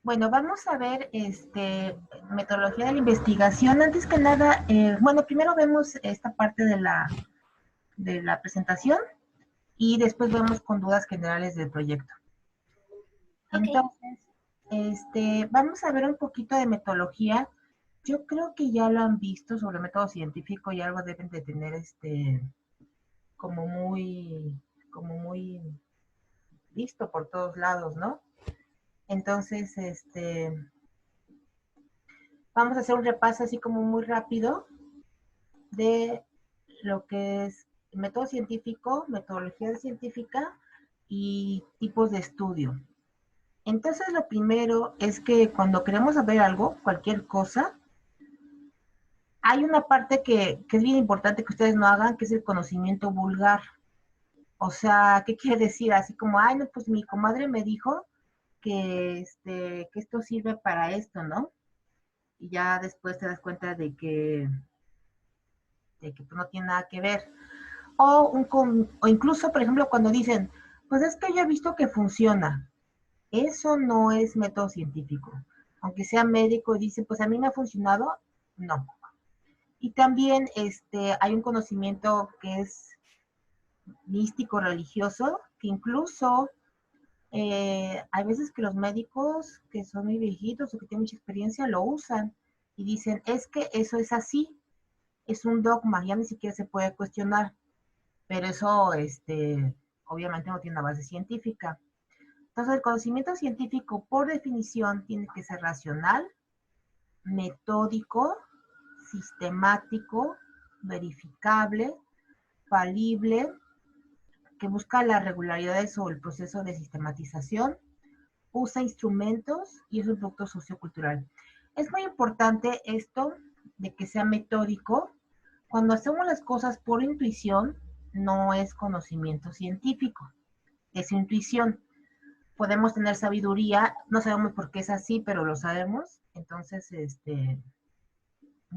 Bueno, vamos a ver metodología de la investigación. Antes que nada, bueno, primero vemos esta parte de la presentación y después vemos con dudas generales del proyecto. Ok, Entonces, vamos a ver un poquito de metodología. Yo creo que ya lo han visto sobre método científico y algo deben de tener como muy, como muy visto por todos lados, ¿no? Entonces, vamos a hacer un repaso así como muy rápido de lo que es método científico, metodología científica y tipos de estudio. Entonces, lo primero es que cuando queremos saber algo, cualquier cosa, hay una parte que es bien importante que ustedes no hagan, que es el conocimiento vulgar. O sea, ¿qué quiere decir? Así como, ay, no, pues mi comadre me dijo que esto sirve para esto, ¿no? Y ya después te das cuenta de que pues, no tiene nada que ver. O incluso, por ejemplo, cuando dicen, pues es que yo he visto que funciona. Eso no es método científico. Aunque sea médico y dice, pues a mí me ha funcionado, no. Y también hay un conocimiento que es místico, religioso, que incluso hay veces que los médicos que son muy viejitos o que tienen mucha experiencia lo usan y dicen, es que eso es así, es un dogma, ya ni siquiera se puede cuestionar. Pero eso, obviamente no tiene una base científica. Entonces, el conocimiento científico, por definición, tiene que ser racional, metódico, sistemático, verificable, falible, que busca las regularidades o el proceso de sistematización, usa instrumentos y es un producto sociocultural. Es muy importante esto de que sea metódico. Cuando hacemos las cosas por intuición, no es conocimiento científico, es intuición. Podemos tener sabiduría, no sabemos por qué es así, pero lo sabemos. Entonces,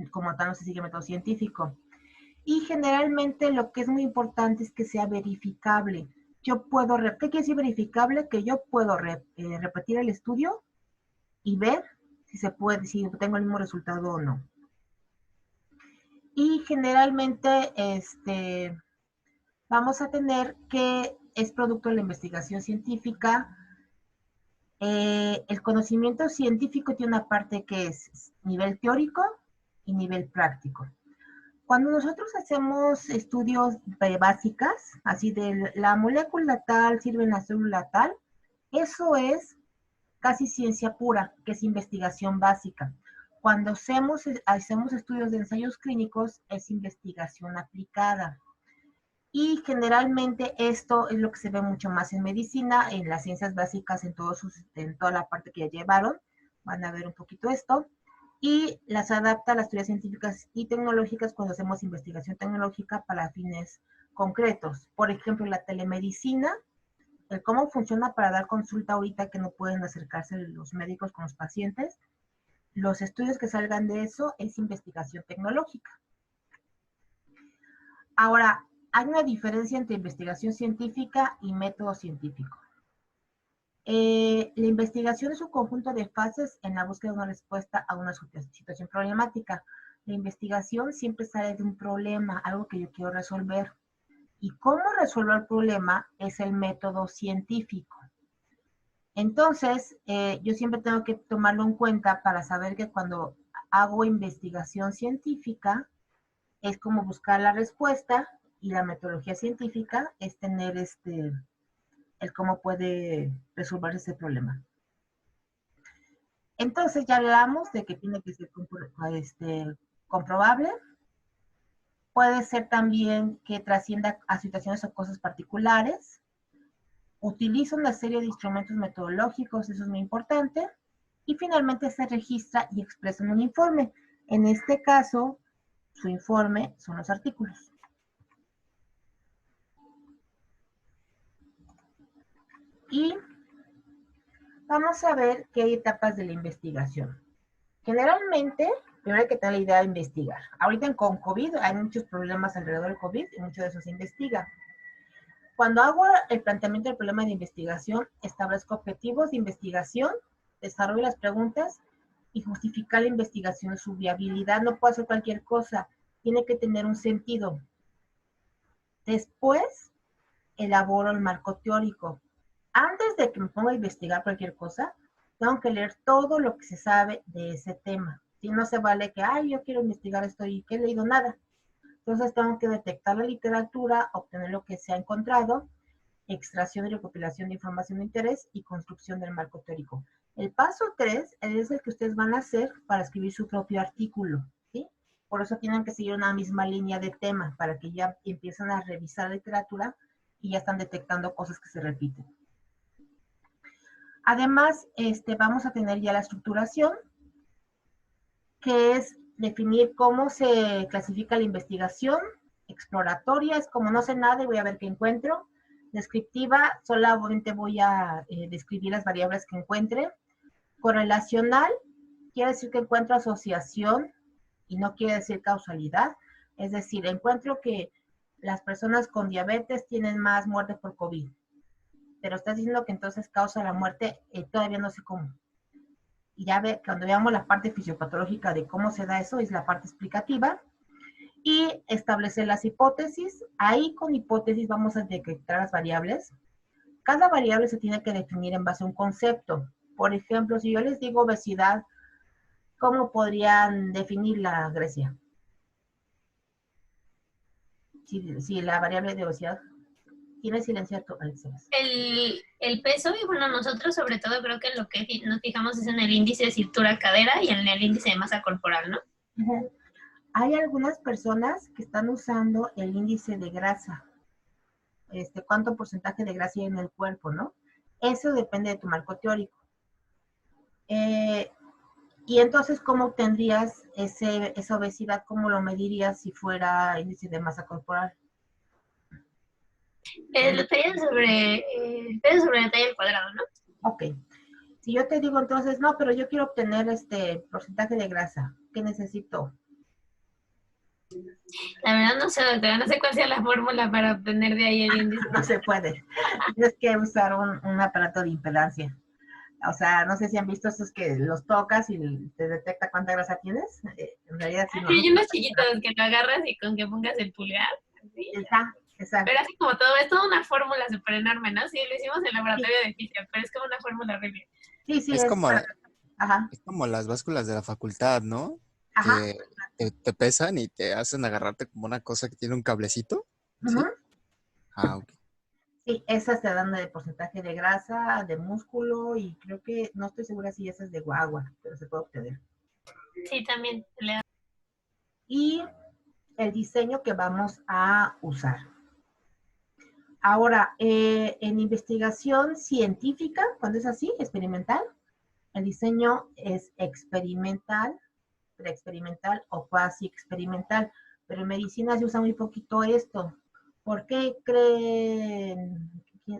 como tal, no se sigue método científico. Y generalmente lo que es muy importante es que sea verificable. Yo puedo, ¿qué quiere decir verificable? Que yo puedo repetir el estudio y ver si se puede, si tengo el mismo resultado o no. Y generalmente, vamos a tener que es producto de la investigación científica. El conocimiento científico tiene una parte que es nivel teórico y nivel práctico. Cuando nosotros hacemos estudios básicas, así de la molécula tal sirve en la célula tal, eso es casi ciencia pura, que es investigación básica. Cuando hacemos estudios de ensayos clínicos, es investigación aplicada. Y generalmente esto es lo que se ve mucho más en medicina, en las ciencias básicas, en toda la parte que ya llevaron, van a ver un poquito esto, y las adapta a las teorías científicas y tecnológicas cuando hacemos investigación tecnológica para fines concretos. Por ejemplo, la telemedicina, el cómo funciona para dar consulta ahorita que no pueden acercarse los médicos con los pacientes, los estudios que salgan de eso es investigación tecnológica. Ahora, hay una diferencia entre investigación científica y método científico. La investigación es un conjunto de fases en la búsqueda de una respuesta a una situación problemática. La investigación siempre sale de un problema, algo que yo quiero resolver. Y cómo resolver el problema es el método científico. Entonces, yo siempre tengo que tomarlo en cuenta para saber que cuando hago investigación científica, es como buscar la respuesta y la metodología científica es tener el cómo puede resolver ese problema. Entonces ya hablamos de que tiene que ser comprobable. Puede ser también que trascienda a situaciones o cosas particulares. Utiliza una serie de instrumentos metodológicos, eso es muy importante. Y finalmente se registra y expresa en un informe. En este caso, su informe son los artículos. Y vamos a ver que hay etapas de la investigación. Generalmente, primero hay que tener la idea de investigar. Ahorita con COVID hay muchos problemas alrededor del COVID y mucho de eso se investiga. Cuando hago el planteamiento del problema de investigación, establezco objetivos de investigación desarrolle las preguntas y justificar la investigación, su viabilidad. No puede hacer cualquier cosa, tiene que tener un sentido. Después, elaboro el marco teórico. Antes de que me ponga a investigar cualquier cosa, tengo que leer todo lo que se sabe de ese tema. Si no se vale que, ay, yo quiero investigar esto y que he leído nada. Entonces tengo que detectar la literatura, obtener lo que se ha encontrado, extracción y recopilación de información de interés y construcción del marco teórico. El paso 3 es el que ustedes van a hacer para escribir su propio artículo, ¿sí? Por eso tienen que seguir una misma línea de tema, para que ya empiecen a revisar la literatura y ya están detectando cosas que se repiten. Además, vamos a tener ya la estructuración, que es definir cómo se clasifica la investigación. Exploratoria es como no sé nada y voy a ver qué encuentro. Descriptiva, solamente voy a describir las variables que encuentre. Correlacional, quiere decir que encuentro asociación y no quiere decir causalidad. Es decir, encuentro que las personas con diabetes tienen más muerte por COVID. Pero estás diciendo que entonces causa la muerte, todavía no sé cómo. Y ya cuando veamos la parte fisiopatológica de cómo se da eso, es la parte explicativa. Y establecer las hipótesis. Ahí con hipótesis vamos a detectar las variables. Cada variable se tiene que definir en base a un concepto. Por ejemplo, si yo les digo obesidad, ¿cómo podrían definirla, Grecia? Si la variable de obesidad tiene silenciado, Alexa. El peso, y bueno, nosotros sobre todo creo que lo que nos fijamos es en el índice de cintura-cadera y en el índice de masa corporal, ¿no? Uh-huh. Hay algunas personas que están usando el índice de grasa. Cuánto porcentaje de grasa hay en el cuerpo, ¿no? Eso depende de tu marco teórico. Y entonces, ¿cómo obtendrías esa obesidad? ¿Cómo lo medirías si fuera índice de masa corporal? El peso sobre la talla al cuadrado, ¿no? Ok. Si yo te digo entonces, no, pero yo quiero obtener porcentaje de grasa, ¿qué necesito? La verdad no sé, doctora, no sé cuál sea la fórmula para obtener de ahí el índice. No se puede. Tienes que usar un aparato de impedancia. O sea, no sé si han visto esos que los tocas y te detecta cuánta grasa tienes. En realidad sí. Hay unos chiquitos que lo agarras y con que pongas el pulgar. ¿Sí? Exacto. Pero así como todo, es toda una fórmula súper enorme, ¿no? Sí, lo hicimos en el laboratorio de física, pero es como una fórmula horrible. Sí, es como, ajá. es como las básculas de la facultad, ¿no? Ajá. Que te pesan y te hacen agarrarte como una cosa que tiene un cablecito. ¿Sí? Uh-huh. Ah, ok. Sí, esas te dan de porcentaje de grasa, de músculo y creo que, no estoy segura si esas de agua, pero se puede obtener. Sí, también. Y el diseño que vamos a usar. Ahora, en investigación científica, cuando es así, experimental, el diseño es experimental, preexperimental o cuasi experimental, pero en medicina se usa muy poquito esto. ¿Por qué creen?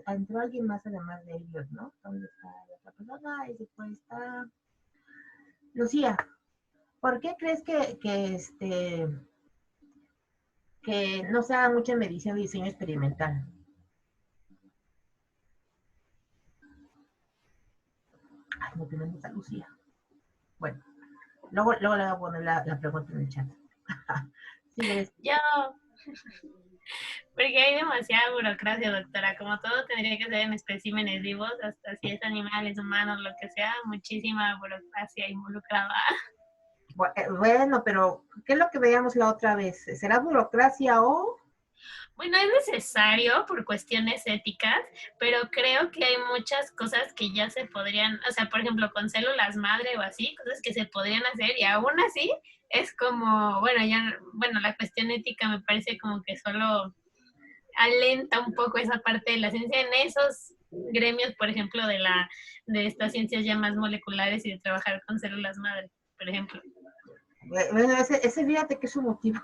Entró alguien más además de ellos, ¿no? ¿Dónde está la otra persona? Y después está Lucía. ¿Por qué crees que no se haga mucha medicina de diseño experimental? Ay, no tenemos a Lucía. Bueno, luego le voy a poner la pregunta en el chat. Sí, yo, porque hay demasiada burocracia, doctora. Como todo tendría que ser en especímenes vivos, hasta si es animales, humanos, lo que sea, muchísima burocracia involucrada. Bueno, pero ¿qué es lo que veíamos la otra vez? ¿Será burocracia o...? Bueno, es necesario por cuestiones éticas, pero creo que hay muchas cosas que ya se podrían, o sea, por ejemplo, con células madre o así, cosas que se podrían hacer y aún así es como, bueno, la cuestión ética me parece como que solo alenta un poco esa parte de la ciencia en esos gremios, por ejemplo, de estas ciencias ya más moleculares y de trabajar con células madre, por ejemplo. Bueno, ese fíjate que es un motivo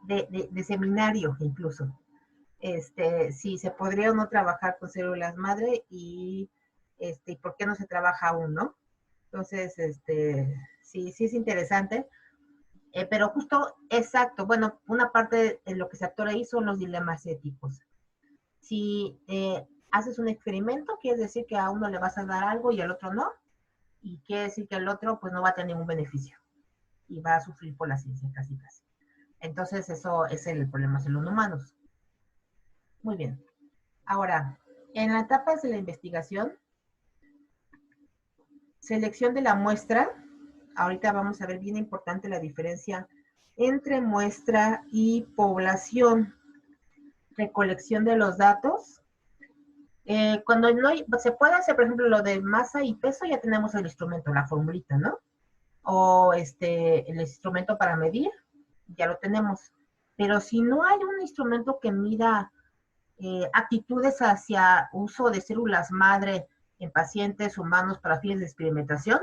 de seminario incluso. Si se podría o no trabajar con células madre y por qué no se trabaja aún, ¿no? Entonces, sí es interesante. Pero justo, exacto, bueno, una parte de lo que se actora ahí son los dilemas éticos. Si haces un experimento, quiere decir que a uno le vas a dar algo y al otro no. y quiere decir que el otro pues no va a tener ningún beneficio y va a sufrir por la ciencia casi casi. Entonces eso es el problema de los humanos. Muy bien. Ahora, en las etapas de la investigación, selección de la muestra, ahorita vamos a ver bien importante la diferencia entre muestra y población. Recolección de los datos. Cuando no hay, se puede hacer, por ejemplo, lo de masa y peso, ya tenemos el instrumento, la formulita, ¿no? O el instrumento para medir, ya lo tenemos. Pero si no hay un instrumento que mida actitudes hacia uso de células madre en pacientes humanos para fines de experimentación,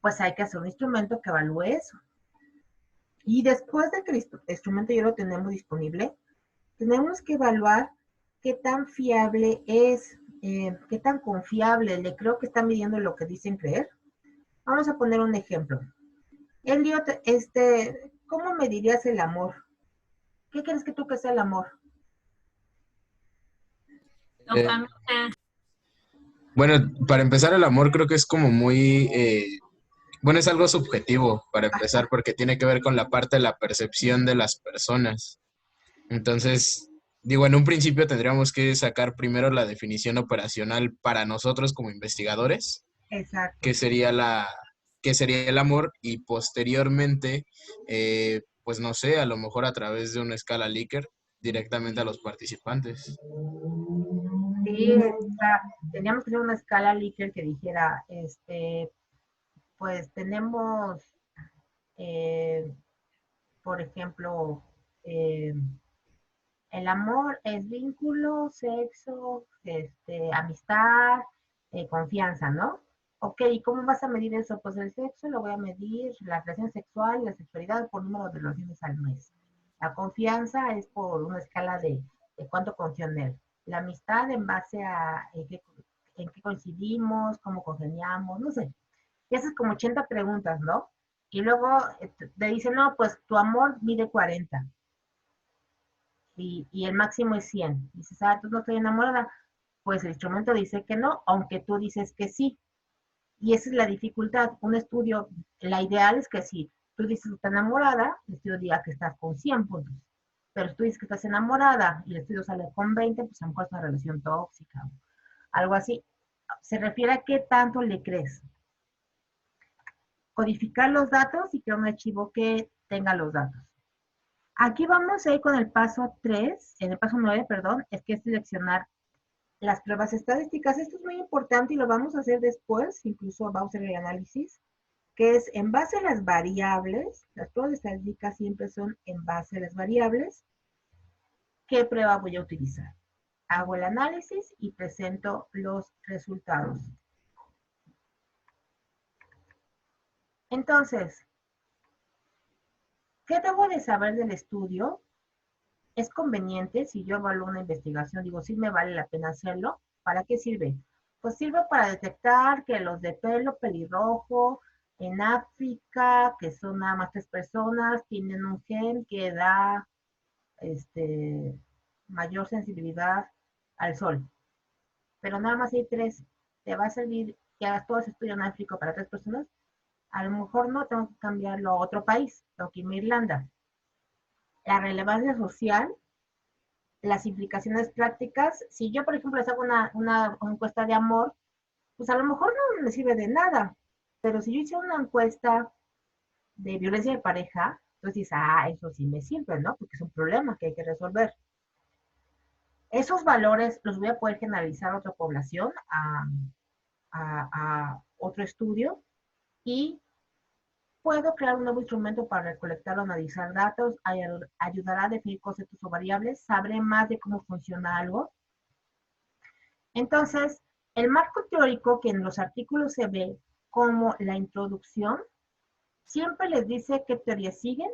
pues hay que hacer un instrumento que evalúe eso. Y después de que el instrumento ya lo tenemos disponible, tenemos que evaluar qué tan fiable es, qué tan confiable, le creo que está midiendo lo que dicen creer. Vamos a poner un ejemplo. Elliot, ¿cómo medirías el amor? ¿Qué crees que tú que sea el amor? Dopamina. Bueno, para empezar, el amor creo que es como muy, bueno, es algo subjetivo para empezar, porque tiene que ver con la parte de la percepción de las personas. Entonces, digo, en un principio tendríamos que sacar primero la definición operacional para nosotros como investigadores, Exacto. qué sería el amor, y posteriormente, pues no sé, a lo mejor a través de una escala Likert directamente a los participantes. Sí, teníamos que hacer una escala Likert que dijera, pues tenemos, por ejemplo, el amor es vínculo, sexo, amistad, confianza, ¿no? Ok, ¿y cómo vas a medir eso? Pues el sexo lo voy a medir, la relación sexual y la sexualidad por número de relaciones al mes. La confianza es por una escala de cuánto confío en él. La amistad en base a en qué coincidimos, cómo congeniamos, no sé. Y haces como 80 preguntas, ¿no? Y luego te dicen, no, pues tu amor mide 40 y el máximo es 100. Dices, tú no estoy enamorada. Pues el instrumento dice que no, aunque tú dices que sí. Y esa es la dificultad. Un estudio, la ideal es que si tú dices que estás enamorada, el estudio diga que estás con 100 puntos. Pero si tú dices que estás enamorada y el estudio sale con 20, pues a lo mejor es una relación tóxica. Algo así. Se refiere a qué tanto le crees. Codificar los datos y crear un archivo que tenga los datos. Aquí vamos a ir con el paso 3, en el paso 9, perdón, es que es seleccionar las pruebas estadísticas. Esto es muy importante y lo vamos a hacer después, incluso vamos a hacer el análisis, que es en base a las variables, las pruebas estadísticas siempre son en base a las variables. ¿Qué prueba voy a utilizar? Hago el análisis y presento los resultados. Entonces, ¿qué debo de saber del estudio? ¿Es conveniente si yo evalúo una investigación? Digo, sí me vale la pena hacerlo. ¿Para qué sirve? Pues sirve para detectar que los de pelo pelirrojo en África, que son nada más 3 personas, tienen un gen que da mayor sensibilidad al sol. Pero nada más hay 3. ¿Te va a servir que hagas todo ese estudio en África para 3 personas? A lo mejor no, tengo que cambiarlo a otro país, tengo que irme a Irlanda. La relevancia social, las implicaciones prácticas. Si yo, por ejemplo, les hago una encuesta de amor, pues a lo mejor no me sirve de nada. Pero si yo hice una encuesta de violencia de pareja, entonces dices, eso sí me sirve, ¿no? Porque es un problema que hay que resolver. Esos valores los voy a poder generalizar a otra población, a otro estudio, y puedo crear un nuevo instrumento para recolectar o analizar datos, ayudará a definir conceptos o variables, sabré más de cómo funciona algo. Entonces, el marco teórico que en los artículos se ve como la introducción, siempre les dice qué teorías siguen,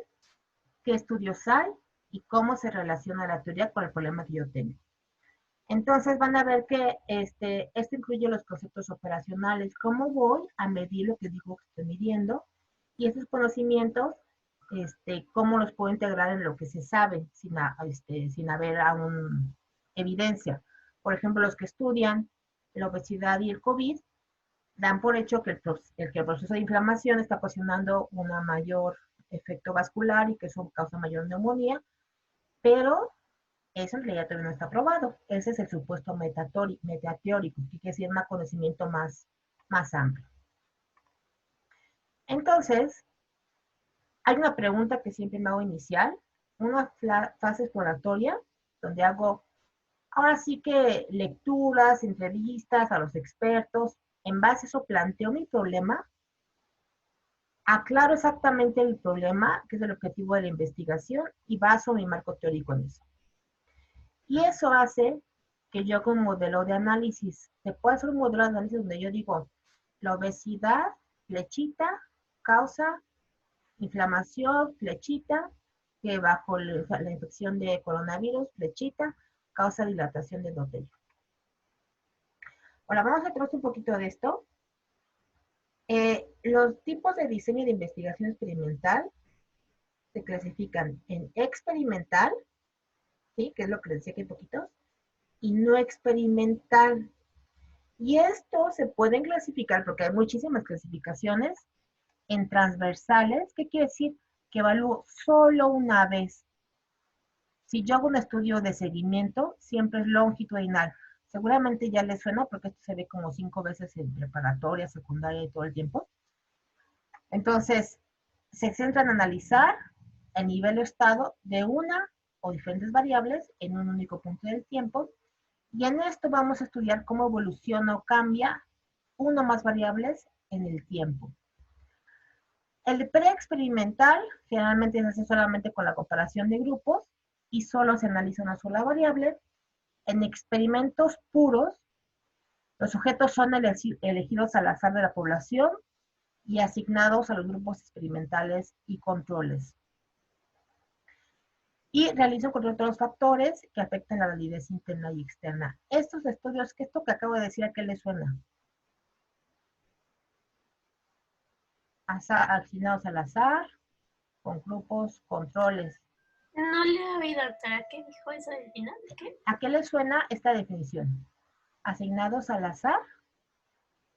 qué estudios hay y cómo se relaciona la teoría con el problema que yo tengo. Entonces van a ver que esto incluye los conceptos operacionales, cómo voy a medir lo que digo que estoy midiendo, y esos conocimientos, cómo los puedo integrar en lo que se sabe sin haber evidencia. Por ejemplo, los que estudian la obesidad y el COVID, dan por hecho que el proceso de inflamación está ocasionando un mayor efecto vascular y que eso causa mayor neumonía, pero eso en realidad todavía no está probado. Ese es el supuesto metateórico, que quiere decir un conocimiento más amplio. Entonces, hay una pregunta que siempre me hago inicial, una fase exploratoria, donde hago, ahora sí que lecturas, entrevistas a los expertos, en base a eso planteo mi problema, aclaro exactamente el problema, que es el objetivo de la investigación, y baso mi marco teórico en eso. Y eso hace que yo con un modelo de análisis, se puede hacer un modelo de análisis donde yo digo, la obesidad, flechita, causa inflamación, flechita, que bajo la infección de coronavirus, flechita, causa dilatación de endotelio. Ahora vamos a tratar un poquito de esto. Los tipos de diseño de investigación experimental se clasifican en experimental, ¿sí? Que es lo que les decía aquí un poquito, y no experimental. Y esto se pueden clasificar, porque hay muchísimas clasificaciones, en transversales. ¿Qué quiere decir? Que evalúo solo una vez. Si yo hago un estudio de seguimiento, siempre es longitudinal. Seguramente ya les suena porque esto se ve como 5 veces en preparatoria, secundaria y todo el tiempo. Entonces, se centra en analizar el nivel o estado de una o diferentes variables en un único punto del tiempo. Y en esto vamos a estudiar cómo evoluciona o cambia una o más variables en el tiempo. El preexperimental generalmente se hace solamente con la comparación de grupos y solo se analiza una sola variable. En experimentos puros, los sujetos son elegidos al azar de la población y asignados a los grupos experimentales y controles. Y realiza un control de todos los factores que afectan la validez interna y externa. Estos estudios, que esto que acabo de decir, ¿a qué les suena? Asignados al azar, con grupos, controles. No le he oído, doctora. ¿Qué dijo eso del final? ¿Qué? ¿A qué les suena esta definición? Asignados al azar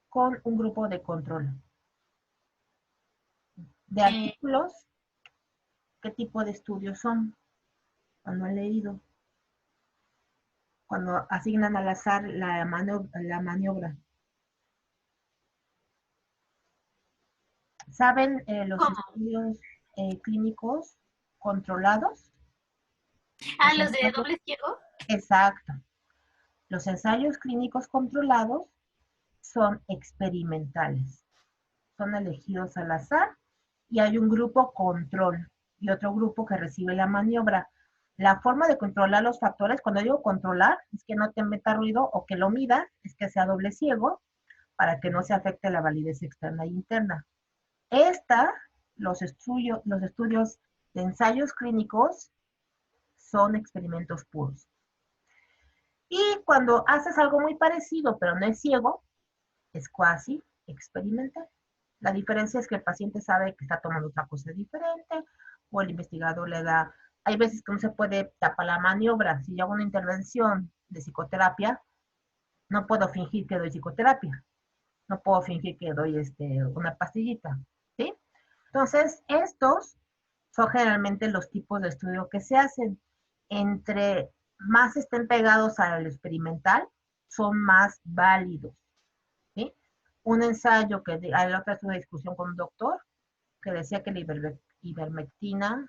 con un grupo de control. De artículos, ¿qué tipo de estudios son? Cuando han leído. Cuando asignan al azar la maniobra. ¿Saben los ¿Cómo? estudios clínicos controlados? Ah, los de doble ciego. Exacto. Los ensayos clínicos controlados son experimentales. Son elegidos al azar y hay un grupo control y otro grupo que recibe la maniobra. La forma de controlar los factores, cuando digo controlar, es que no te meta ruido o que lo mida, es que sea doble ciego para que no se afecte la validez externa e interna. Los estudios de ensayos clínicos son experimentos puros. Y cuando haces algo muy parecido, pero no es ciego, es cuasi experimental. La diferencia es que el paciente sabe que está tomando otra cosa diferente, o el investigador le da, hay veces que no se puede tapar la maniobra. Si yo hago una intervención de psicoterapia, no puedo fingir que doy psicoterapia, no puedo fingir que doy una pastillita, ¿sí? Entonces, estos son generalmente los tipos de estudio que se hacen. Entre más estén pegados al experimental, son más válidos, ¿sí? Un ensayo que hay otra vez una discusión con un doctor que decía que la ivermectina,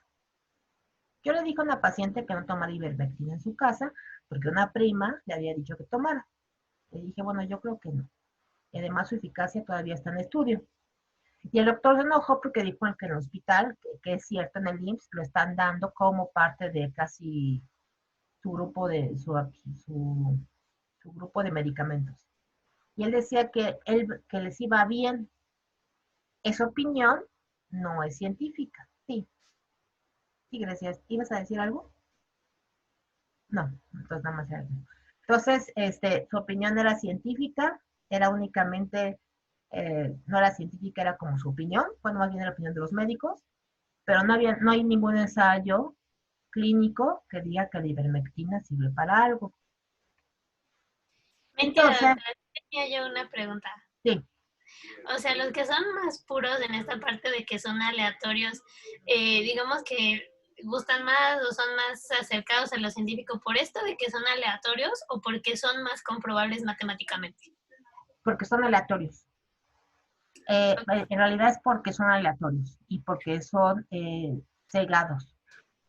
yo le dije a una paciente que no tomara ivermectina en su casa porque una prima le había dicho que tomara. Le dije, bueno, yo creo que no. Y además su eficacia todavía está en estudio. Y el doctor se enojó porque dijo que en el hospital, que es cierto, en el IMSS, lo están dando como parte de casi su grupo de, su grupo de medicamentos. Y él decía que les iba bien. Esa opinión no es científica. Sí, sí, gracias. ¿Ibas a decir algo? No, entonces nada más era eso. Entonces, su opinión era científica, era únicamente, no era científica, era como su opinión, bueno, más bien era la opinión de los médicos, pero no hay ningún ensayo clínico que diga que la ivermectina sirve para algo. Mentira, Entonces, doctora. Tenía yo una pregunta. sí, O sea, los que son más puros en esta parte de que son aleatorios, digamos que gustan más o son más acercados a lo científico por esto de que son aleatorios o porque son más comprobables matemáticamente. Porque son aleatorios. En realidad es porque son aleatorios y porque son cegados.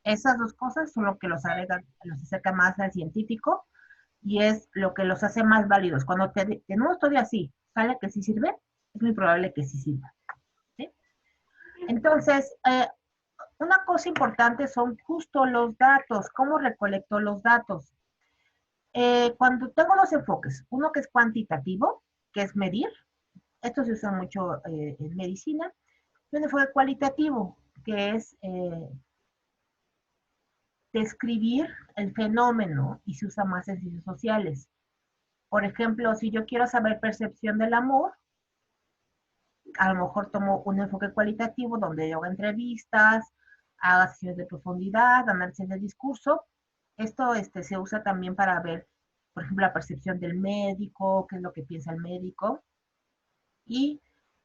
Esas dos cosas son lo que los acerca más al científico y es lo que los hace más válidos. Cuando en un estudio así sale que sí sirve, es muy probable que sí sirva. ¿Sí? Entonces, una cosa importante son justo los datos, cómo recolecto los datos. Cuando tengo dos enfoques, uno que es cuantitativo, que es medir, esto se usa mucho en medicina, y un enfoque cualitativo, que es describir el fenómeno y se usa más en ciencias sociales. Por ejemplo, si yo quiero saber percepción del amor, a lo mejor tomo un enfoque cualitativo donde yo hago entrevistas, hago sesiones de profundidad, análisis del discurso. Esto se usa también para ver, por ejemplo, la percepción del médico, qué es lo que piensa el médico. Y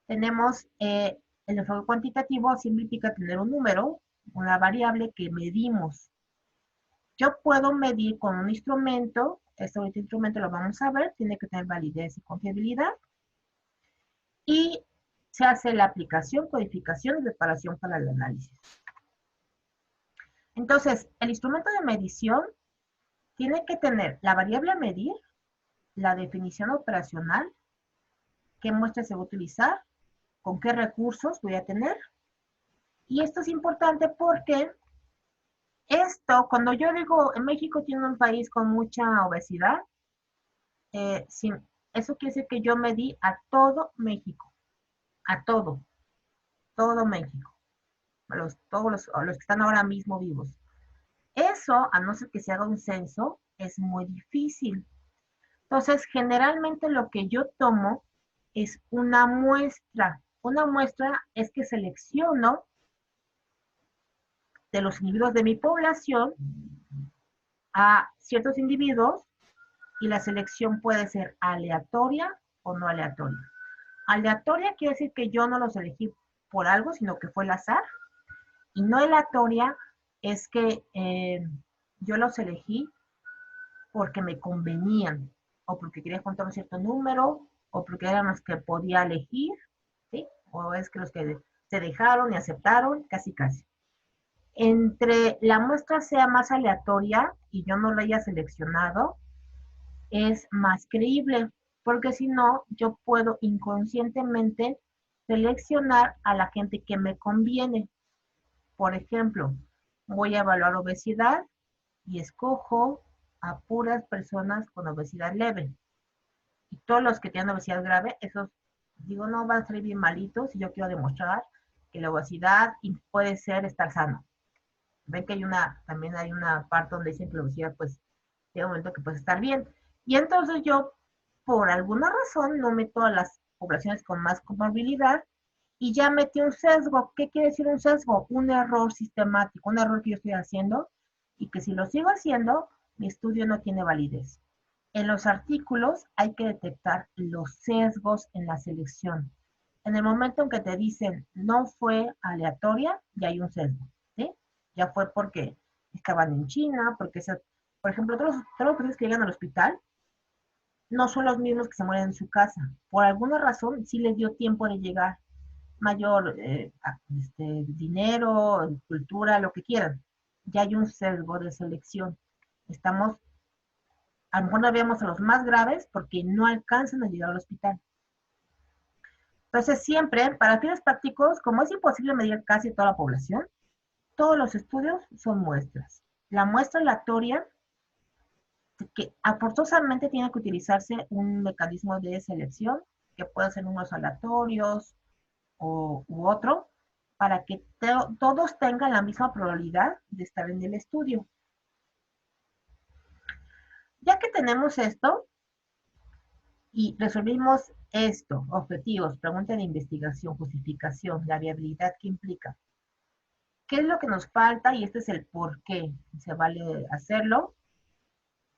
tenemos el enfoque cuantitativo, siempre implica tener un número, una variable que medimos. Yo puedo medir con un instrumento, este instrumento lo vamos a ver, tiene que tener validez y confiabilidad. Y se hace la aplicación, codificación y preparación para el análisis. Entonces, el instrumento de medición tiene que tener la variable a medir, la definición operacional, qué muestra se va a utilizar, con qué recursos voy a tener. Y esto es importante porque cuando yo digo, en México tiene un país con mucha obesidad, eso quiere decir que yo medí a todo México, a todo México, todos los que están ahora mismo vivos. Eso, a no ser que se haga un censo, es muy difícil. Entonces, generalmente lo que yo tomo es una muestra. Una muestra es que selecciono de los individuos de mi población a ciertos individuos y la selección puede ser aleatoria o no aleatoria. Aleatoria quiere decir que yo no los elegí por algo, sino que fue el azar. Y no aleatoria es que yo los elegí porque me convenían, o porque quería contar un cierto número, o porque eran los que podía elegir, ¿sí? O es que los que se dejaron y aceptaron, casi casi. Entre la muestra sea más aleatoria y yo no lo haya seleccionado, es más creíble, porque si no, yo puedo inconscientemente seleccionar a la gente que me conviene. Por ejemplo, voy a evaluar obesidad y escojo a puras personas con obesidad leve. Y todos los que tienen obesidad grave, esos, digo, no van a ser bien malitos y yo quiero demostrar que la obesidad puede ser estar sano. Ven que también hay una parte donde dicen que la obesidad, pues, llega un momento que puede estar bien. Y entonces yo, por alguna razón, no meto a las poblaciones con más comorbilidad y ya metí un sesgo. ¿Qué quiere decir un sesgo? Un error sistemático, un error que yo estoy haciendo y que si lo sigo haciendo, mi estudio no tiene validez. En los artículos hay que detectar los sesgos en la selección. En el momento en que te dicen no fue aleatoria, ya hay un sesgo, ¿sí? Ya fue porque estaban en China, porque por ejemplo, todos los pacientes que llegan al hospital no son los mismos que se mueren en su casa. Por alguna razón, sí les dio tiempo de llegar, mayor dinero, cultura, lo que quieran. Ya hay un sesgo de selección. A lo mejor no vemos a los más graves porque no alcanzan a llegar al hospital. Entonces, siempre, para fines prácticos, como es imposible medir casi toda la población, todos los estudios son muestras. La muestra aleatoria, que forzosamente tiene que utilizarse un mecanismo de selección, que puede ser unos aleatorios u otro, para que todos tengan la misma probabilidad de estar en el estudio. Ya que tenemos esto y resolvimos esto, objetivos, pregunta de investigación, justificación, la viabilidad que implica, ¿qué es lo que nos falta? Y este es el por qué se vale hacerlo.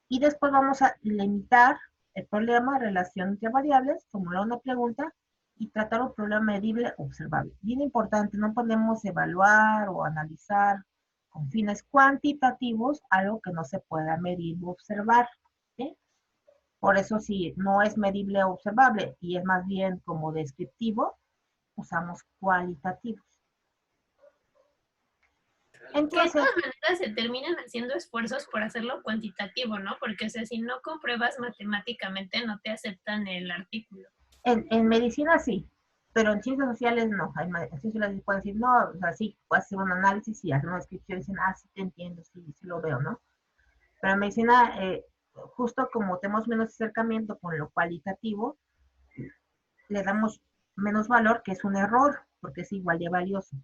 Y después vamos a limitar el problema, relación entre variables, formular una pregunta y tratar un problema medible observable. Bien importante, no podemos evaluar o analizar con fines cuantitativos algo que no se pueda medir o observar. ¿Sí? Por eso si no es medible o observable y es más bien como descriptivo, usamos cualitativos. Que de Entonces, todas maneras se terminan haciendo esfuerzos por hacerlo cuantitativo, ¿no? Porque, o sea, si no compruebas matemáticamente, no te aceptan el artículo. en medicina sí, pero en ciencias sociales no. En ciencias sociales pueden decir, no, o sea, sí, puedes hacer un análisis y hacer una descripción y dicen, sí te entiendo, sí, sí lo veo, ¿no? Pero en medicina, justo como tenemos menos acercamiento con lo cualitativo, le damos menos valor, que es un error, porque es igual de valioso.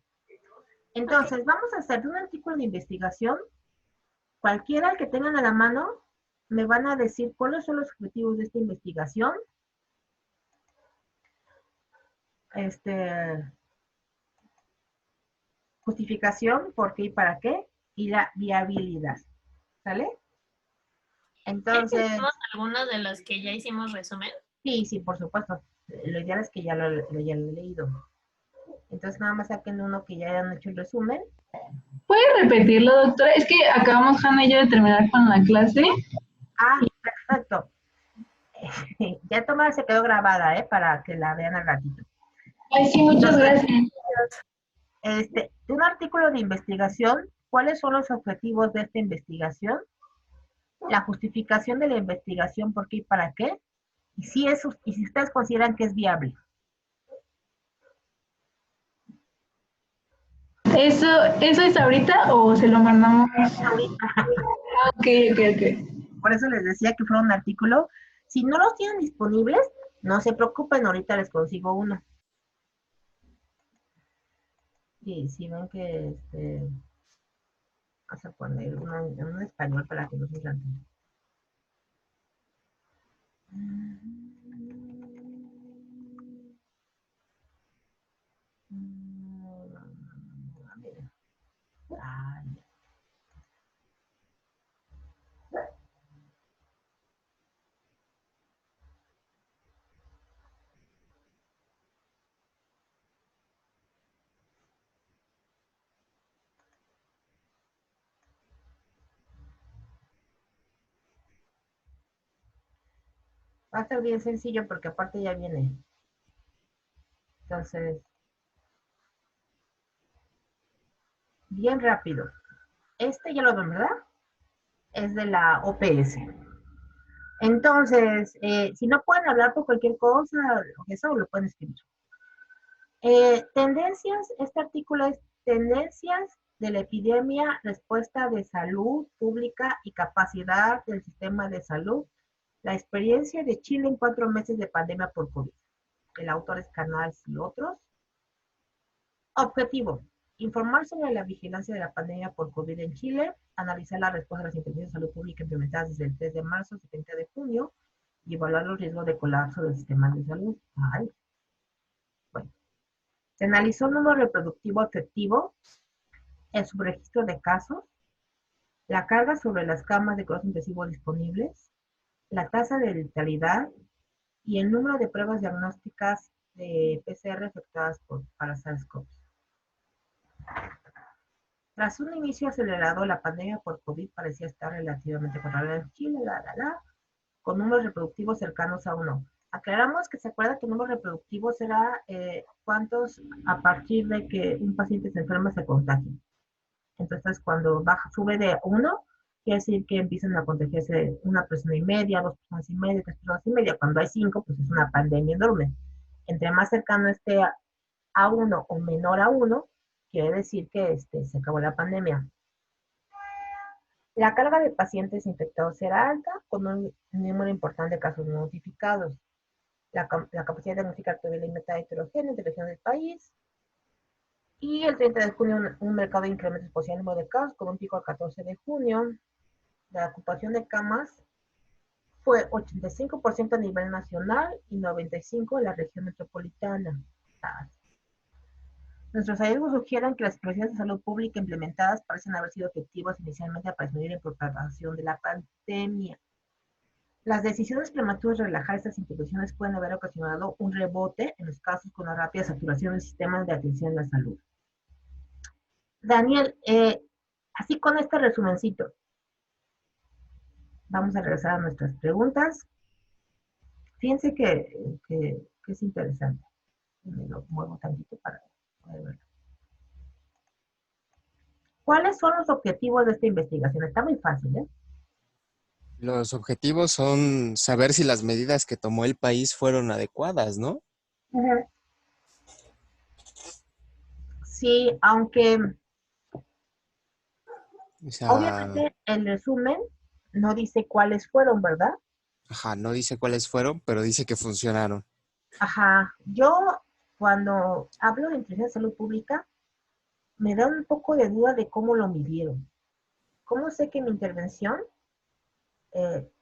Entonces, vamos a hacer de un artículo de investigación, cualquiera que tengan a la mano, me van a decir cuáles son los objetivos de esta investigación, justificación, por qué y para qué, y la viabilidad. ¿Sale? Entonces, ¿Tenemos algunos de los que ya hicimos resumen? sí, por supuesto. Lo ideal es que ya lo he leído. Entonces, nada más saquen uno que ya hayan hecho el resumen. ¿Puede repetirlo, doctora? Es que acabamos, Hanna y yo, de terminar con la clase. Perfecto. Ya tomada se quedó grabada, para que la vean al ratito. Ay, sí, muchas gracias. De un artículo de investigación, ¿cuáles son los objetivos de esta investigación? La justificación de la investigación, ¿por qué y para qué? Y si ustedes consideran que es viable. ¿Eso es ahorita o se lo mandamos? Ok. Por eso les decía que fuera un artículo. Si no los tienen disponibles, no se preocupen, ahorita les consigo uno. Y si ven que vamos a poner uno en español para que no se canten. Va a ser bien sencillo porque aparte ya viene. Entonces, bien rápido. Ya lo ven, ¿verdad? Es de la OPS. Entonces, si no pueden hablar por cualquier cosa, eso lo pueden escribir. Tendencias, este artículo es tendencias de la epidemia, respuesta de salud pública y capacidad del sistema de salud, la experiencia de Chile en 4 meses de pandemia por COVID. El autor es Canals y otros. Objetivo, informar sobre la vigilancia de la pandemia por COVID en Chile, analizar la respuesta de las intervenciones de salud pública implementadas desde el 3 de marzo al 30 de junio y evaluar los riesgos de colapso del sistema de salud. Bueno. Se analizó el número reproductivo efectivo, el subregistro de casos, la carga sobre las camas de cuidados intensivos disponibles, la tasa de letalidad y el número de pruebas diagnósticas de PCR efectuadas para SARS-CoV. Tras un inicio acelerado, la pandemia por COVID parecía estar relativamente controlada en Chile, con números reproductivos cercanos a 1. Aclaramos que se acuerda que el número reproductivo será cuántos a partir de que un paciente se enferma se contagia. Entonces, cuando sube de 1, quiere decir que empiezan a contagiarse 1,5 personas, 2 personas y media, 3 personas y media. Cuando hay 5, pues es una pandemia enorme. Entre más cercano esté a 1 o menor a 1, quiere decir que se acabó la pandemia. La carga de pacientes infectados será alta, con un número importante de casos no notificados. La capacidad de diagnosticar todavía limitada heterogénea de regiones del país. Y el 30 de junio, un mercado de incremento exponencial en número de casos, con un pico el 14 de junio. La ocupación de camas fue 85% a nivel nacional y 95% en la región metropolitana. Nuestros hallazgos sugieren que las políticas de salud pública implementadas parecen haber sido efectivas inicialmente para disminuir la propagación de la pandemia. Las decisiones prematuras de relajar estas intervenciones pueden haber ocasionado un rebote en los casos con una rápida saturación del sistema de atención a la salud. Daniel, así con este resumencito, vamos a regresar a nuestras preguntas. Fíjense que es interesante. Me lo muevo tantito para poder verlo. ¿Cuáles son los objetivos de esta investigación? Está muy fácil, ¿eh? Los objetivos son saber si las medidas que tomó el país fueron adecuadas, ¿no? Ujú. Sí, aunque O sea, obviamente el resumen no dice cuáles fueron, ¿verdad? ajá, no dice cuáles fueron, pero dice que funcionaron. Ajá. Yo cuando hablo de inteligencia de salud pública, me da un poco de duda de cómo lo midieron. ¿Cómo sé que mi intervención,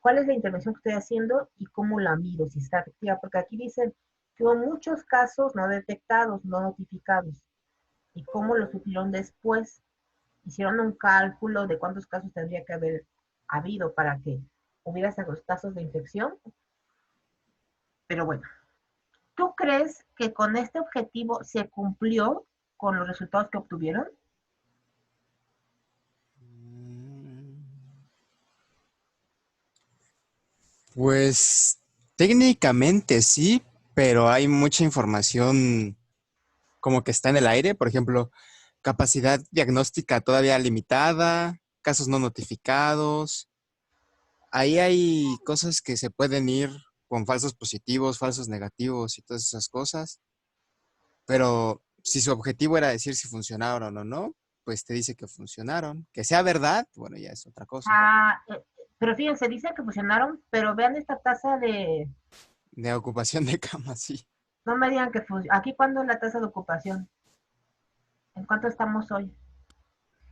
cuál es la intervención que estoy haciendo y cómo la mido, si está efectiva? Porque aquí dicen que hubo muchos casos no detectados, no notificados. ¿Y cómo lo supieron después? Hicieron un cálculo de cuántos casos tendría que haber habido para que hubiera esos casos de infección. Pero bueno, ¿tú crees que con este objetivo se cumplió con los resultados que obtuvieron? Pues técnicamente sí, pero hay mucha información como que está en el aire. Por ejemplo, capacidad diagnóstica todavía limitada, casos no notificados. Ahí hay cosas que se pueden ir con falsos positivos, falsos negativos y todas esas cosas. Pero si su objetivo era decir si funcionaron o no, pues te dice que funcionaron. Que sea verdad, bueno, ya es otra cosa. Pero fíjense, dice que funcionaron, pero vean esta tasa de, De ocupación de cama, sí. no me digan que funcionó. Aquí, ¿cuándo es la tasa de ocupación? ¿En cuánto estamos hoy?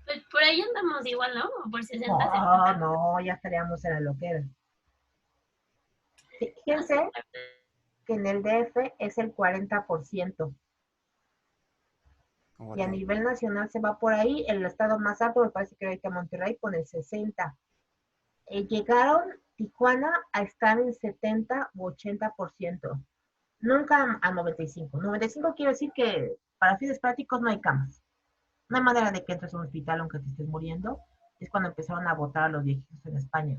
Pues por ahí andamos igual, ¿no? O por 60, No, 70. no, ya estaríamos en la loquera. No sé, Fíjense que en el DF es el 40%. Y a Órale. nivel nacional se va por ahí, el estado más alto me parece que ahorita Monterrey con el 60. Llegaron Tijuana a estar en 70 u 80%. Nunca a 95. 95 quiere decir que para fines prácticos no hay camas. No hay manera de que entres a un hospital aunque te estés muriendo. Es cuando empezaron a votar a los viejitos en España.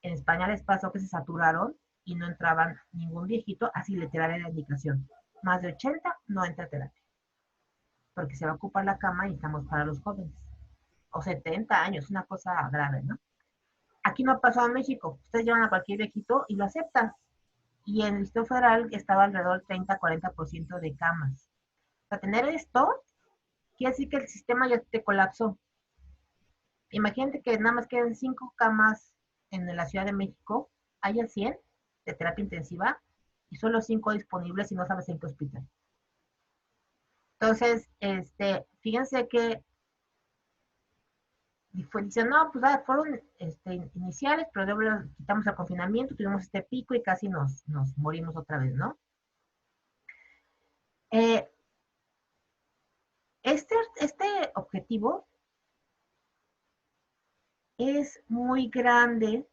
En España les pasó que se saturaron y no entraban ningún viejito, así literal era la indicación. Más de 80 no entra a terapia, porque se va a ocupar la cama y estamos para los jóvenes. O 70 años, una cosa grave, ¿no? Aquí no ha pasado en México. Ustedes llevan a cualquier viejito y lo aceptan. Y en el Distrito Federal estaba alrededor del 30-40% de camas. Para tener esto, quiere decir que el sistema ya te colapsó. Imagínate que nada más quedan 5 camas en la Ciudad de México, haya 100 de terapia intensiva y solo 5 disponibles y no sabes en qué hospital. Entonces, fíjense que dicen, no, pues fueron iniciales, pero luego quitamos el confinamiento, tuvimos este pico y casi nos morimos otra vez, ¿no? Eh, este objetivo es muy grande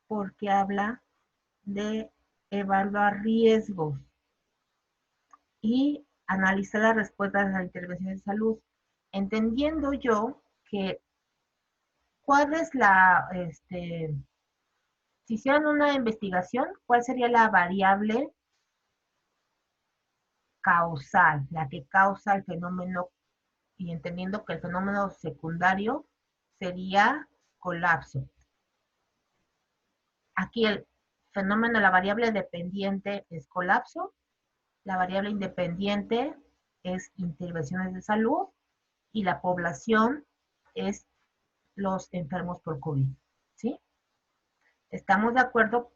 porque habla de evaluar riesgos y analizar las respuestas a las intervenciones de salud, entendiendo yo que cuál es si hicieran una investigación, cuál sería la variable causal, la que causa el fenómeno, y entendiendo que el fenómeno secundario sería colapso. Aquí el fenómeno, la variable dependiente es colapso, la variable independiente es intervenciones de salud y la población es los enfermos por COVID, ¿sí? Estamos de acuerdo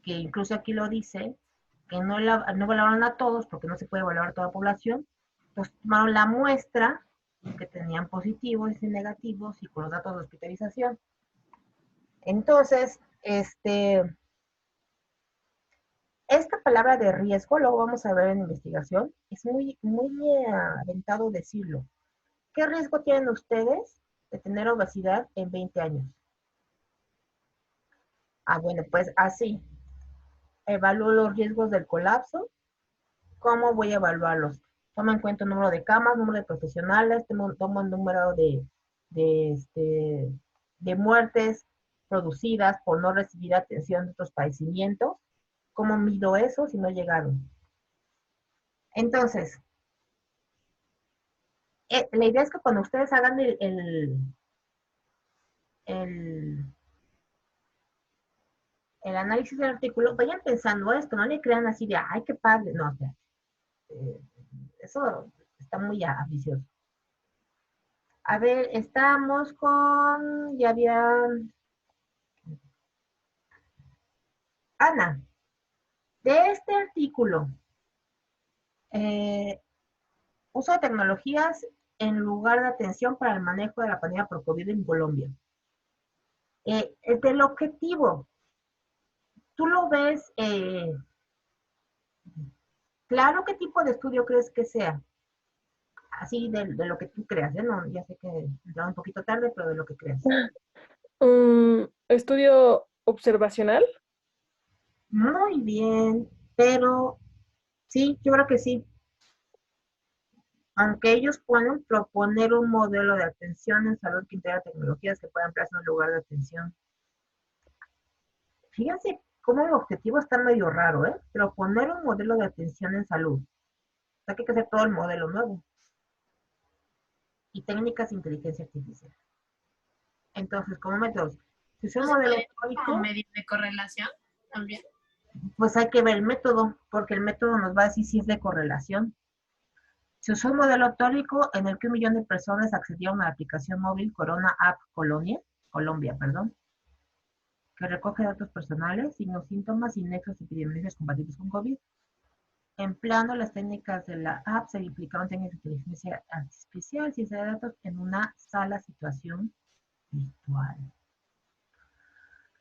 que incluso aquí lo dice, que no evaluaron a todos porque no se puede evaluar a toda la población, pues tomaron la muestra que tenían positivos y negativos y con los datos de hospitalización. Entonces, esta palabra de riesgo, luego vamos a ver en investigación, es muy, muy aventado decirlo. ¿Qué riesgo tienen ustedes de tener obesidad en 20 años? Bueno, pues así. Evalúo los riesgos del colapso. ¿Cómo voy a evaluarlos? Tomo en cuenta el número de camas, número de profesionales, tomo el número de muertes producidas por no recibir atención de otros padecimientos. ¿Cómo mido eso si no llegaron? Entonces, la idea es que cuando ustedes hagan el, el análisis del artículo, vayan pensando esto, no le crean así de, ay, qué padre, no, o sea, eh, eso está muy ambicioso. A ver, estamos con, ya había, Ana, de este artículo, eh, uso de tecnologías en lugar de atención para el manejo de la pandemia por COVID en Colombia. Del objetivo, tú lo ves, claro, ¿qué tipo de estudio crees que sea? Así de lo que tú creas, ¿eh? No, ya sé que entraba un poquito tarde, pero de lo que creas. Estudio observacional. Muy bien, pero sí, yo creo que sí. Aunque ellos pueden proponer un modelo de atención en salud que integra tecnologías que puedan emplearse en lugar de atención. Fíjense cómo el objetivo está medio raro, ¿eh? Proponer un modelo de atención en salud. O sea, que hay que hacer todo el modelo nuevo. Y técnicas de inteligencia artificial. Entonces, como métodos, si es un ¿No se modelo podría hacer como teórico, medio de correlación también? pues hay que ver el método, porque el método nos va a decir si es de correlación. Se usó un modelo teórico en el que 1 millón de personas accedieron a la aplicación móvil Corona App Colombia, que recoge datos personales, signos, síntomas y nexos epidemiológicos compatibles con COVID. Empleando las técnicas de la app, se implicaron técnicas de inteligencia artificial, ciencia de datos en una sala situación virtual.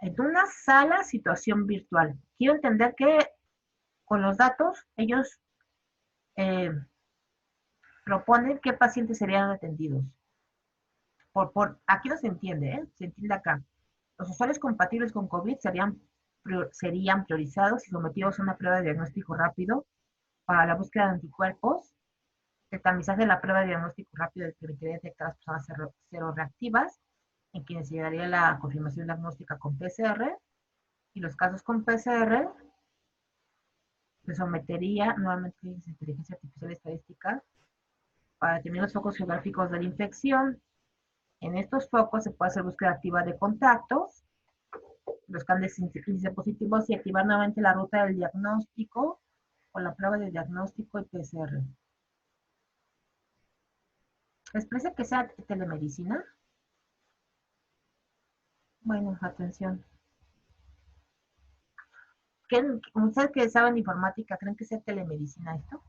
En una sala situación virtual. Quiero entender que con los datos ellos eh, proponen qué pacientes serían atendidos. Aquí no se entiende, ¿eh? Se entiende acá. Los usuarios compatibles con COVID serían priorizados y sometidos a una prueba de diagnóstico rápido para la búsqueda de anticuerpos. El tamizaje de la prueba de diagnóstico rápido que permitiría detectar a las personas cero reactivas, en quienes se llegaría la confirmación diagnóstica con PCR, y los casos con PCR se sometería nuevamente a inteligencia artificial estadística para determinar los focos geográficos de la infección. En estos focos se puede hacer búsqueda activa de contactos, los cambios índice positivos y activar nuevamente la ruta del diagnóstico o la prueba de diagnóstico y PCR. ¿Les parece que sea telemedicina? Bueno, atención. ¿Ustedes que saben de informática creen que sea telemedicina esto?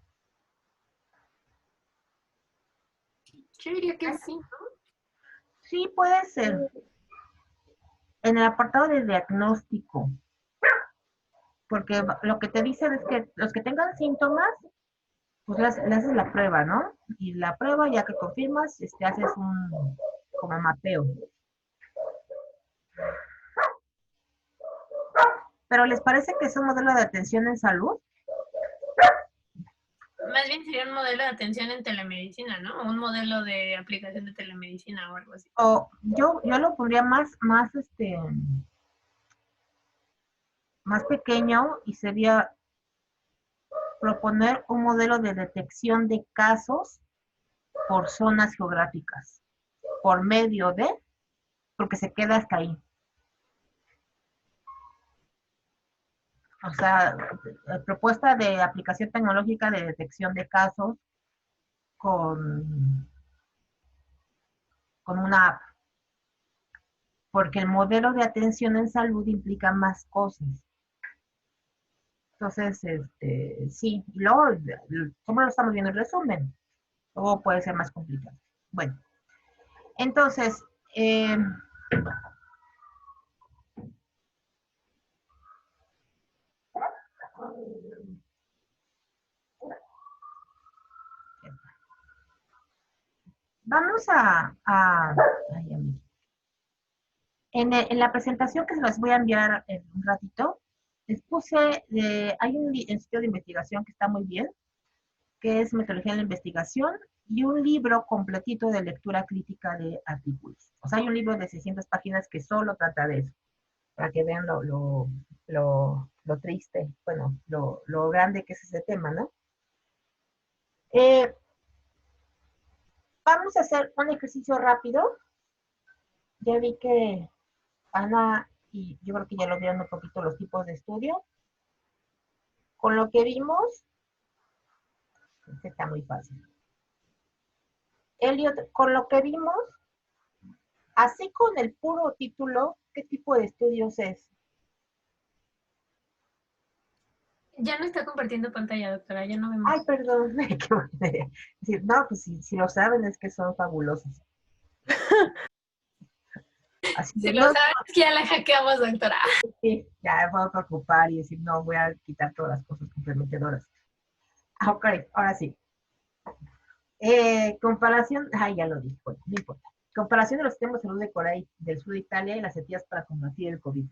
Yo diría que sí. Sí, puede ser. En el apartado de diagnóstico, porque lo que te dicen es que los que tengan síntomas, pues le haces la prueba, ¿no? Y la prueba, ya que confirmas, haces un como mapeo. ¿Pero les parece que es un modelo de atención en salud? Más bien sería un modelo de atención en telemedicina, ¿no? O un modelo de aplicación de telemedicina o algo así. O yo lo pondría más pequeño y sería proponer un modelo de detección de casos por zonas geográficas, por medio de, porque se queda hasta ahí. O sea, propuesta de aplicación tecnológica de detección de casos con, con una app, porque el modelo de atención en salud implica más cosas. Entonces, sí, y luego, ¿cómo lo estamos viendo en resumen? Luego puede ser más complicado. Bueno, entonces, vamos ay, En la presentación que se las voy a enviar en un ratito, les puse, hay un sitio de investigación que está muy bien, que es Metodología de la Investigación, y un libro completito de lectura crítica de artículos. O sea, hay un libro de 600 páginas que solo trata de eso, para que vean lo triste, bueno, lo grande que es ese tema, ¿no? Vamos a hacer un ejercicio rápido. Ya vi que Ana, y yo creo que ya lo vieron un poquito los tipos de estudio. Con lo que vimos, está muy fácil. Elliot, con lo que vimos, así con el puro título, ¿qué tipo de estudios es? Ya no está compartiendo pantalla, doctora, ya no vemos. Ay, perdón, qué buena idea. No, pues si lo saben es que son fabulosos. Así Si de, lo no, sabes, que ya la hackeamos, doctora. sí, ya me voy a preocupar y decir, no, voy a quitar todas las cosas comprometedoras. Ok, ahora sí. Comparación, ya lo dije, bueno, no importa. Comparación de los sistemas de salud de Corea del sur de Italia y las sequías para combatir el COVID.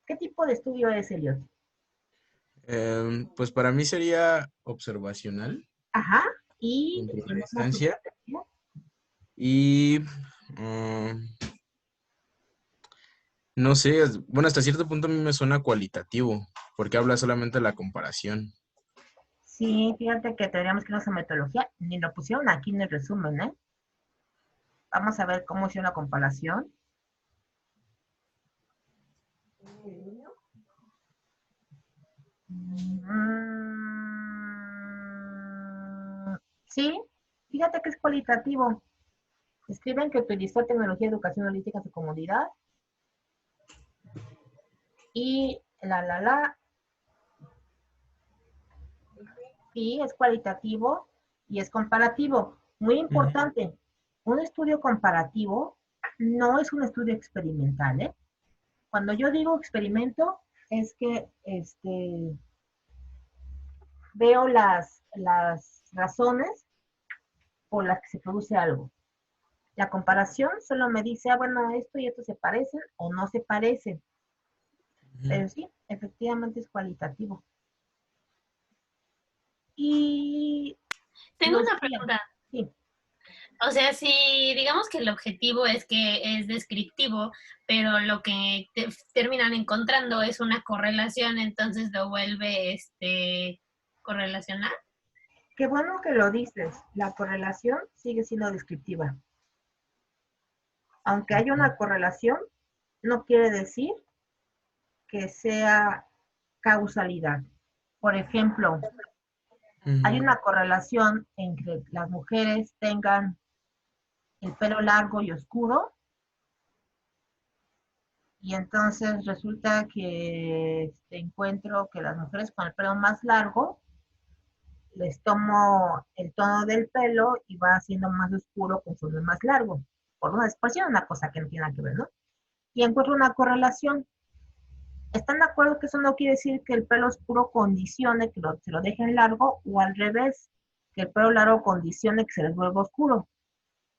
¿Qué tipo de estudio es, Elliot? Pues para mí sería observacional Ajá, y en primera en una instancia subcategoría, y no sé, bueno, hasta cierto punto a mí me suena cualitativo, porque habla solamente de la comparación. sí, fíjate que tendríamos que ir a esa metodología, ni lo pusieron aquí en el resumen, ¿eh? Vamos a ver cómo hizo una comparación. Sí, fíjate que es cualitativo. Escriben que utilizó tecnología de educación holística a su comodidad y sí, es cualitativo y es comparativo. Muy importante, un estudio comparativo no es un estudio experimental, ¿eh? Cuando yo digo experimento, es que veo las razones por las que se produce algo. La comparación solo me dice, bueno, esto y esto se parecen o no se parecen. Pero sí, efectivamente es cualitativo. Y Tengo los una días, pregunta. sí. O sea, si digamos que el objetivo es que es descriptivo, pero lo que terminan encontrando es una correlación, entonces lo vuelve correlacional. Qué bueno que lo dices. La correlación sigue siendo descriptiva. Aunque haya una correlación, no quiere decir que sea causalidad. Por ejemplo, hay una correlación entre las mujeres tengan el pelo largo y oscuro, y entonces resulta que encuentro que las mujeres con el pelo más largo les tomo el tono del pelo y va siendo más oscuro conforme más largo. Por una expresión, una cosa que no tiene nada que ver, ¿no? Y encuentro una correlación. ¿Están de acuerdo que eso no quiere decir que el pelo oscuro condicione que se lo dejen largo o al revés, que el pelo largo condicione que se les vuelva oscuro?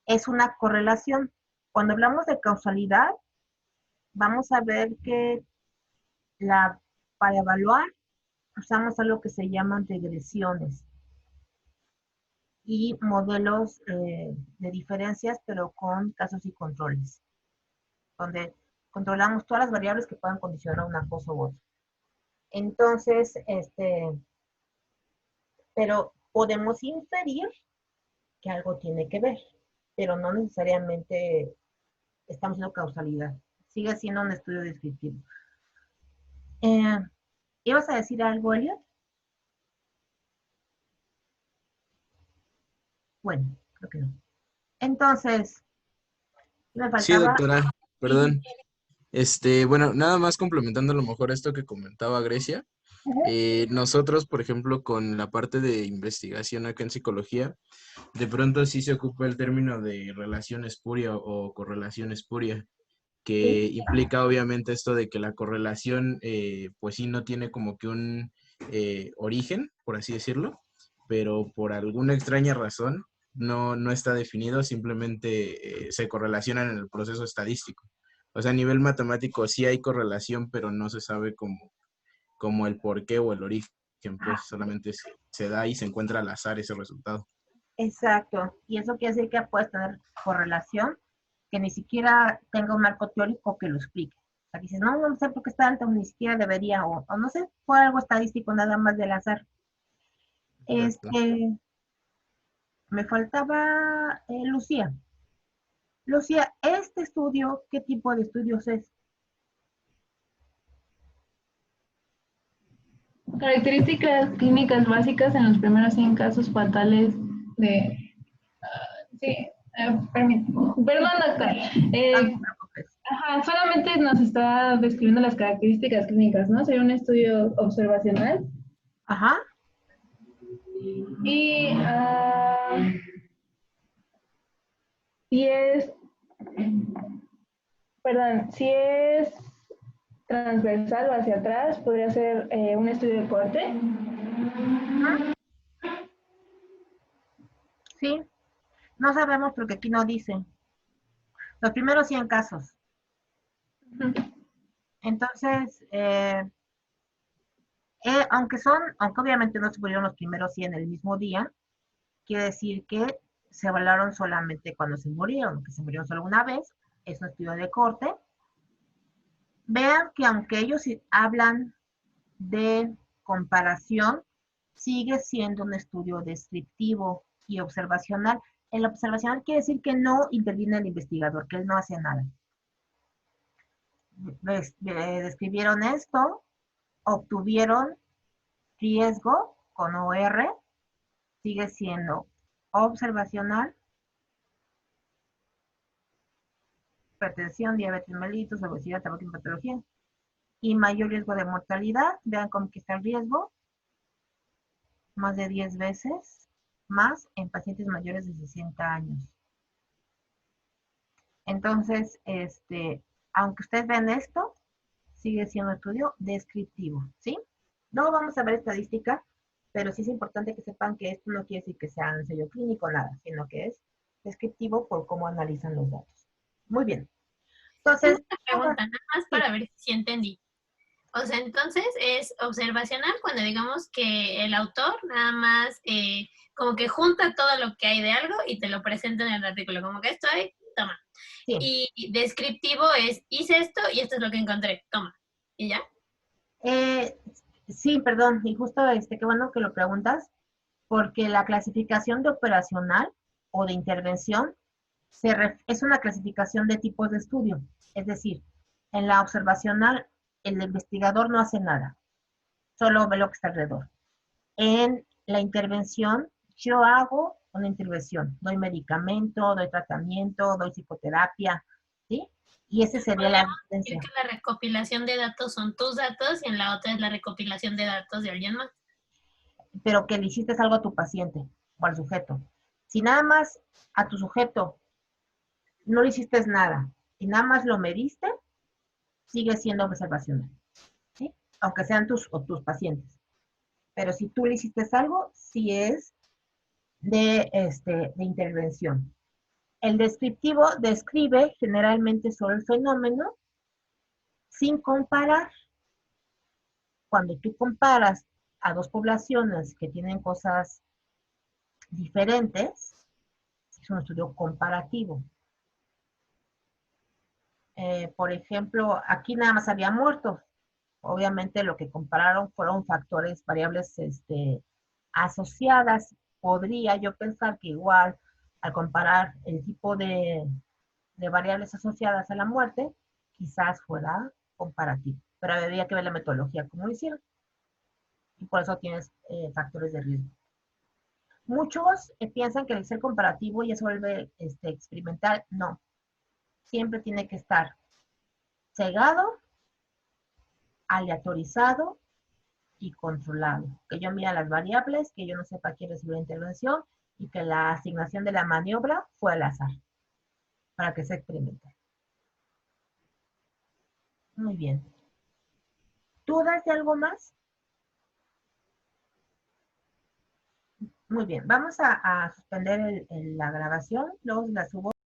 Es una correlación. Cuando hablamos de causalidad, vamos a ver que para evaluar usamos algo que se llaman regresiones y modelos de diferencias, pero con casos y controles, donde controlamos todas las variables que puedan condicionar una cosa u otra. Entonces, pero podemos inferir que algo tiene que ver, pero no necesariamente estamos en causalidad. Sigue siendo un estudio descriptivo. ¿Ibas a decir algo, Elliot? Bueno, creo que no. Entonces, me Sí, faltaba. doctora, Sí, perdón. Bueno, nada más complementando a lo mejor esto que comentaba Grecia. Nosotros, por ejemplo, con la parte de investigación acá en psicología, de pronto sí se ocupa el término de relación espuria o correlación espuria, que sí, implica obviamente esto de que la correlación, pues sí, no tiene como que un origen, por así decirlo, pero por alguna extraña razón no está definido, simplemente se correlacionan en el proceso estadístico. O sea, a nivel matemático sí hay correlación, pero no se sabe como el porqué o el origen, pues solamente se da y se encuentra al azar ese resultado. Exacto. Y eso quiere decir que puedes tener correlación que ni siquiera tenga un marco teórico que lo explique. O sea, dices, no sé por qué está alto, ni siquiera debería, o no sé, fue algo estadístico nada más del azar. Exacto. Me faltaba Lucía. Lucía, este estudio, ¿qué tipo de estudios es? Características clínicas básicas en los primeros 100 casos fatales de... Sí, perdón, doctor. No te preocupes. Ajá, solamente nos está describiendo las características clínicas, ¿no? Sería un estudio observacional. Ajá. Y si es, perdón, si es transversal o hacia atrás, podría ser un estudio de corte. Sí, no sabemos porque aquí no dice. Los primeros 100 casos. Entonces, aunque obviamente no se murieron los primeros 100 el mismo día, quiere decir que se evaluaron solamente cuando se murieron, que se murieron solo una vez, es un estudio de corte. Vean que aunque ellos hablan de comparación, sigue siendo un estudio descriptivo y observacional. El observacional quiere decir que no interviene el investigador, que él no hace nada. Describieron esto, obtuvieron riesgo con OR, sigue siendo observacional, hipertensión, diabetes mellitus, obesidad, tabaco y patología, y mayor riesgo de mortalidad. Vean cómo que está el riesgo, más de 10 veces más en pacientes mayores de 60 años. Entonces, aunque ustedes vean esto, sigue siendo un estudio descriptivo, ¿sí? No vamos a ver estadística, pero sí es importante que sepan que esto no quiere decir que sea un ensayo clínico, nada, sino que es descriptivo por cómo analizan los datos. Muy bien. Entonces, Una pregunta, nada más para ver si entendí. O sea, entonces es observacional cuando digamos que el autor nada más como que junta todo lo que hay de algo y te lo presenta en el artículo, como que esto hay, toma. sí. Y descriptivo es, hice esto y esto es lo que encontré, toma. ¿Y ya? Sí, perdón, y justo qué bueno que lo preguntas, porque la clasificación de operacional o de intervención es una clasificación de tipos de estudio. Es decir, en la observacional, el investigador no hace nada, solo ve lo que está alrededor. En la intervención, yo hago una intervención, doy medicamento, doy tratamiento, doy psicoterapia, ¿sí? Y esa sería la Podríamos diferencia. decir que la recopilación de datos son tus datos y en la otra es la recopilación de datos de alguien más. Pero que le hiciste algo a tu paciente o al sujeto. Si nada más a tu sujeto no le hiciste nada y nada más lo mediste, sigue siendo observacional, ¿sí? Aunque sean tus pacientes. Pero si tú le hiciste algo, sí es de intervención. El descriptivo describe generalmente solo el fenómeno sin comparar. Cuando tú comparas a dos poblaciones que tienen cosas diferentes, es un estudio comparativo. Por ejemplo, aquí nada más había muertos. Obviamente lo que compararon fueron factores, variables asociadas. Podría yo pensar que igual al comparar el tipo de variables asociadas a la muerte, quizás fuera comparativo. Pero habría que ver la metodología como lo hicieron. Y por eso tienes factores de riesgo. Muchos piensan que el ser comparativo ya se vuelve experimental. No. Siempre tiene que estar cegado, aleatorizado y controlado. Que yo mira las variables, que yo no sepa quién recibió la intervención y que la asignación de la maniobra fue al azar para que sea experimental. Muy bien. ¿Dudas de algo más? Muy bien. Vamos a suspender la grabación, luego la subo.